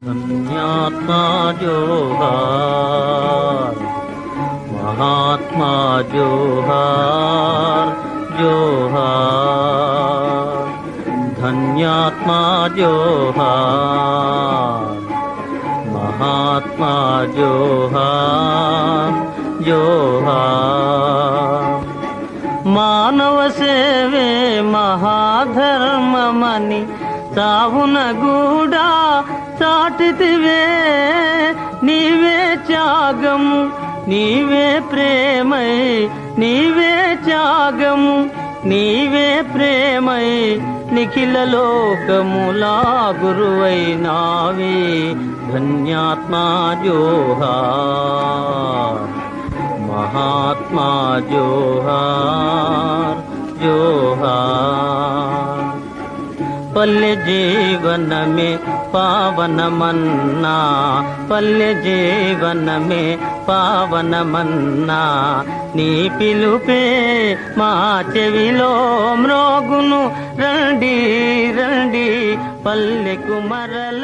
धन्यात्मा जोहार, महात्मा जोहार जोहार। धन्यात्मा जोहार, महात्मा जोहार जोहार। మానవ సేవే మహాధర్మమని చావున కూడా చాటితివే. నీవే త్యాగము, నీవే ప్రేమై, నీవే త్యాగము, నీవే ప్రేమై, నిఖిల లోకములా గురువైనావే. ధన్యాత్మా జోహార్, महात्मा जोहार जोहार। पल्ले जीवन में पावन मन्ना, पल्ले जीवन में पावन मन्ना। నీ పిలుపే మా చెవిలో మ్రోగును, రండి రండి పల్లెకు మరల